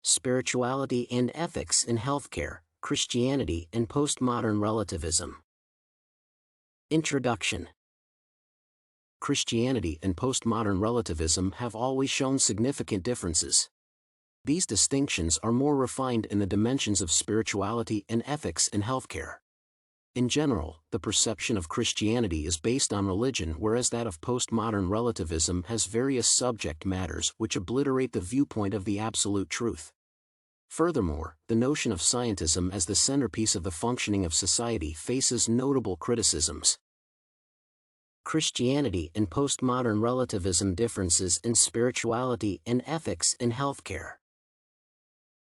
Spirituality and Ethics in Healthcare, Christianity and Postmodern Relativism. Introduction. Christianity and postmodern relativism have always shown significant differences. These distinctions are more refined in the dimensions of spirituality and ethics in healthcare. In general, the perception of Christianity is based on religion, whereas that of postmodern relativism has various subject matters which obliterate the viewpoint of the absolute truth. Furthermore, the notion of scientism as the centerpiece of the functioning of society faces notable criticisms. Christianity and postmodern relativism. Differences in spirituality and ethics in healthcare.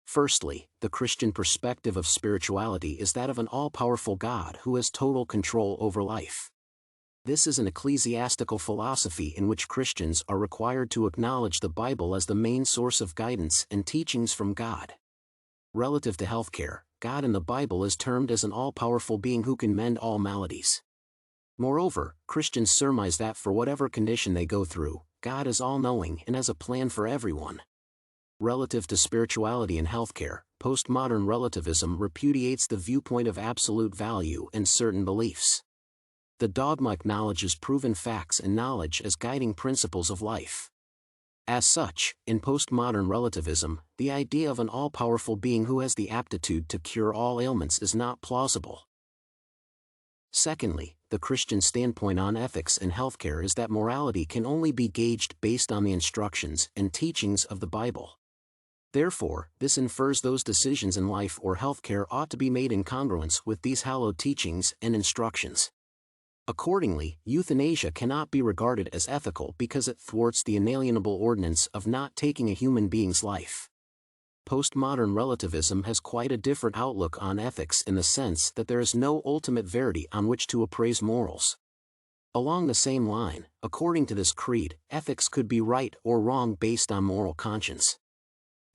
Firstly, the Christian perspective of spirituality is that of an all-powerful God who has total control over life. This is an ecclesiastical philosophy in which Christians are required to acknowledge the Bible as the main source of guidance and teachings from God. Relative to healthcare, God in the Bible is termed as an all-powerful being who can mend all maladies. Moreover, Christians surmise that for whatever condition they go through, God is all-knowing and has a plan for everyone. Relative to spirituality in healthcare, postmodern relativism repudiates the viewpoint of absolute value and certain beliefs. The dogma acknowledges proven facts and knowledge as guiding principles of life. As such, in postmodern relativism, the idea of an all-powerful being who has the aptitude to cure all ailments is not plausible. Secondly, the Christian standpoint on ethics in healthcare is that morality can only be gauged based on the instructions and teachings of the Bible. Therefore, this infers those decisions in life or healthcare ought to be made in congruence with these hallowed teachings and instructions. Accordingly, euthanasia cannot be regarded as ethical because it thwarts the inalienable ordinance of not taking a human being's life. Postmodern relativism has quite a different outlook on ethics in the sense that there is no ultimate verity on which to appraise morals. Along the same line, according to this creed, ethics could be right or wrong based on moral conscience.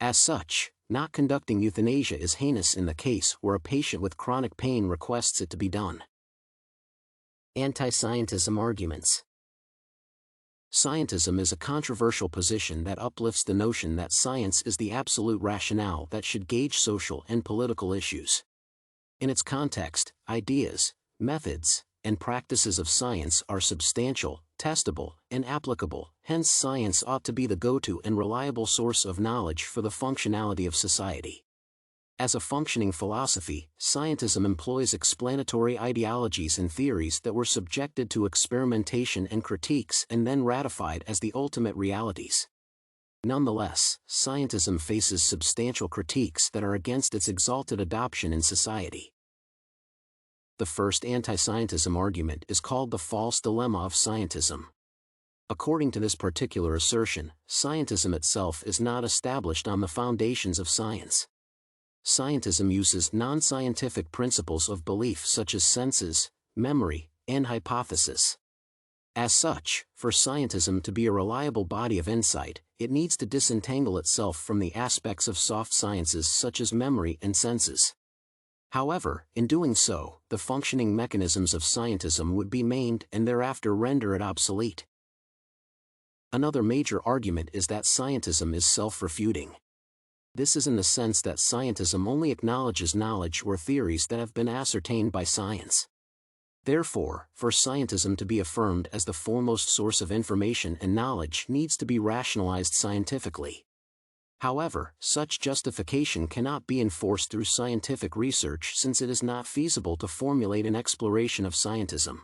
As such, not conducting euthanasia is heinous in the case where a patient with chronic pain requests it to be done. Anti-scientism arguments. Scientism is a controversial position that uplifts the notion that science is the absolute rationale that should gauge social and political issues. In its context, ideas, methods, and practices of science are substantial, testable, and applicable, hence science ought to be the go-to and reliable source of knowledge for the functionality of society. As a functioning philosophy, scientism employs explanatory ideologies and theories that were subjected to experimentation and critiques and then ratified as the ultimate realities. Nonetheless, scientism faces substantial critiques that are against its exalted adoption in society. The first anti-scientism argument is called the false dilemma of scientism. According to this particular assertion, scientism itself is not established on the foundations of science. Scientism uses non-scientific principles of belief such as senses, memory, and hypothesis. As such, for scientism to be a reliable body of insight, it needs to disentangle itself from the aspects of soft sciences such as memory and senses. However, in doing so, the functioning mechanisms of scientism would be maimed and thereafter render it obsolete. Another major argument is that scientism is self-refuting. This is in the sense that scientism only acknowledges knowledge or theories that have been ascertained by science. Therefore, for scientism to be affirmed as the foremost source of information and knowledge needs to be rationalized scientifically. However, such justification cannot be enforced through scientific research since it is not feasible to formulate an exploration of scientism.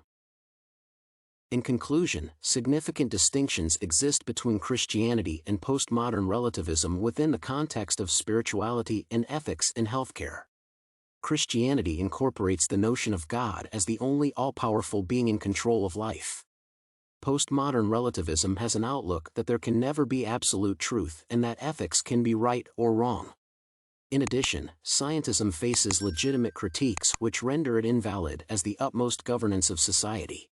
In conclusion, significant distinctions exist between Christianity and postmodern relativism within the context of spirituality and ethics in healthcare. Christianity incorporates the notion of God as the only all-powerful being in control of life. Postmodern relativism has an outlook that there can never be absolute truth and that ethics can be right or wrong. In addition, scientism faces legitimate critiques which render it invalid as the utmost governance of society.